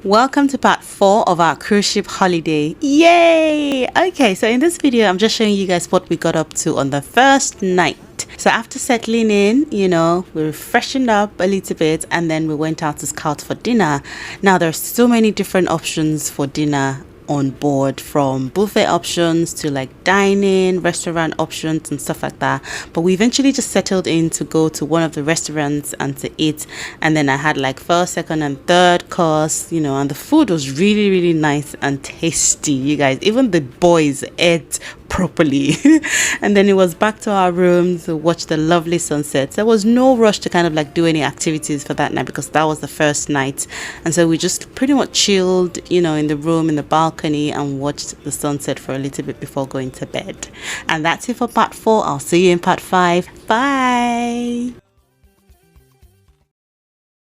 Welcome to part 4 of our cruise ship holiday. Yay! Okay, so in this video, I'm just showing you guys what we got up to on the first night. So after settling in, we freshened up a little bit and then we went out to scout for dinner. Now there's so many different options for dinner on board, from buffet options to like dining, restaurant options and stuff like that. But we eventually just settled in to go to one of the restaurants and to eat. And then I had like first, second and third course, and the food was really, really nice and tasty, you guys. Even the boys ate properly. And then it was back to our room to watch the lovely sunset. There was no rush to kind of like do any activities for that night because that was the first night, and so we just pretty much chilled in the room, in the balcony, and watched the sunset for a little bit before going to bed. And that's it for part 4. I'll see you in part 5. Bye.